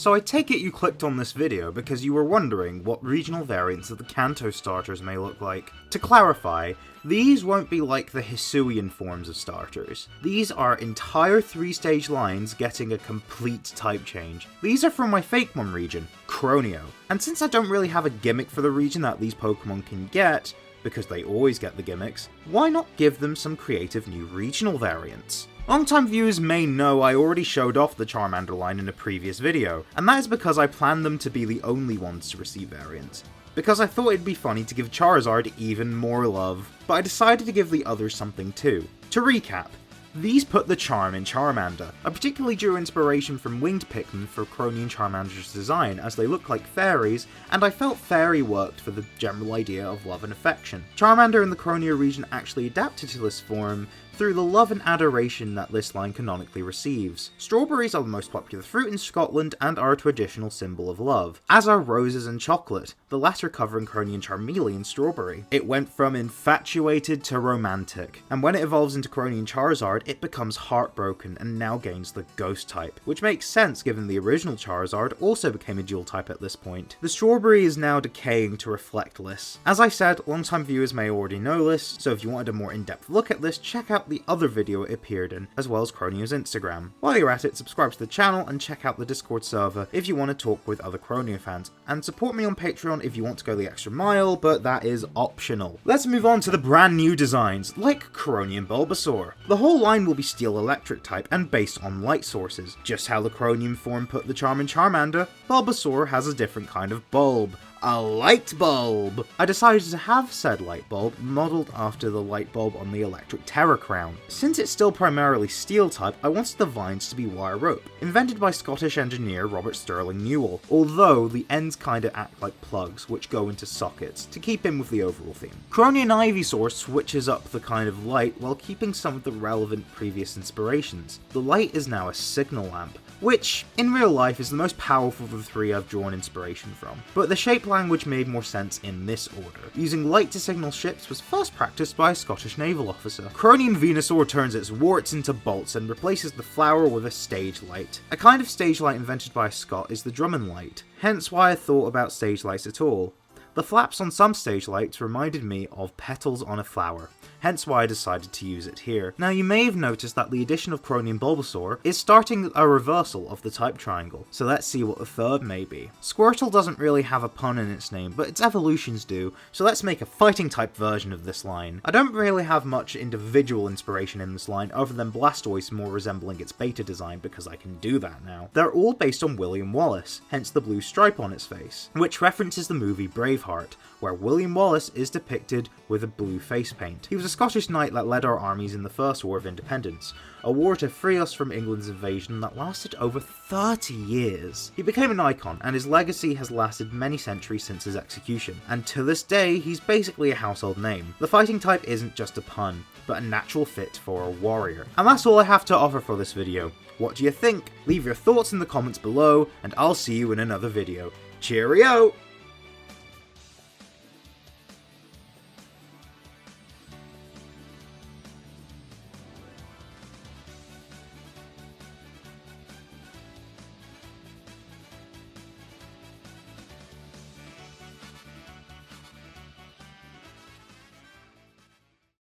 So I take it you clicked on this video because you were wondering what regional variants of the Kanto Starters may look like. To clarify, these won't be like the Hisuian forms of starters. These are entire 3-stage lines getting a complete type change. These are from my Fakemon region, Croneo. And since I don't really have a gimmick for the region that these Pokemon can get, because they always get the gimmicks, why not give them some creative new regional variants? Longtime viewers may know I already showed off the Charmander line in a previous video, and that is because I planned them to be the only ones to receive variants. Because I thought it'd be funny to give Charizard even more love, but I decided to give the others something too. To recap, these put the charm in Charmander. I particularly drew inspiration from winged Pikmin for Croneo Charmander's design, as they look like fairies, and I felt fairy worked for the general idea of love and affection. Charmander in the Croneo region actually adapted to this form through the love and adoration that this line canonically receives. Strawberries are the most popular fruit in Scotland and are a traditional symbol of love, as are roses and chocolate, the latter covering Croneo Charmeleon strawberry. It went from infatuated to romantic, and when it evolves into Croneo Charizard, it becomes heartbroken and now gains the ghost type, which makes sense given the original Charizard also became a dual type at this point. The strawberry is now decaying to reflect this. As I said, longtime viewers may already know this, so if you wanted a more in-depth look at this, check out the other video it appeared in, as well as Croneo's Instagram. While you're at it, subscribe to the channel and check out the Discord server if you want to talk with other Croneo fans, and support me on Patreon if you want to go the extra mile, but that is optional. Let's move on to the brand new designs, like Croneo and Bulbasaur. The whole line will be Steel Electric type and based on light sources. Just how the Croneo form put the charm in Charmander, Bulbasaur has a different kind of bulb. A light bulb! I decided to have said light bulb modelled after the light bulb on the Electric Terra Crown. Since it's still primarily steel type, I wanted the vines to be wire rope, invented by Scottish engineer Robert Stirling Newell, although the ends kinda act like plugs which go into sockets, to keep in with the overall theme. Croneo and Ivysaur switches up the kind of light while keeping some of the relevant previous inspirations. The light is now a signal lamp, which, in real life, is the most powerful of the three I've drawn inspiration from. But the shape language made more sense in this order. Using light to signal ships was first practiced by a Scottish naval officer. Croneo Venusaur turns its warts into bolts and replaces the flower with a stage light. A kind of stage light invented by a Scot is the Drummond light, hence why I thought about stage lights at all. The flaps on some stage lights reminded me of petals on a flower, hence why I decided to use it here. Now you may have noticed that the addition of Croneo and Bulbasaur is starting a reversal of the type triangle, so let's see what the third may be. Squirtle doesn't really have a pun in its name, but its evolutions do, so let's make a fighting type version of this line. I don't really have much individual inspiration in this line other than Blastoise more resembling its beta design because I can do that now. They're all based on William Wallace, hence the blue stripe on its face, which references the movie Braveheart, where William Wallace is depicted with a blue face paint. He was a Scottish knight that led our armies in the First War of Independence, a war to free us from England's invasion that lasted over 30 years. He became an icon, and his legacy has lasted many centuries since his execution, and to this day, he's basically a household name. The fighting type isn't just a pun, but a natural fit for a warrior. And that's all I have to offer for this video. What do you think? Leave your thoughts in the comments below, and I'll see you in another video. Cheerio!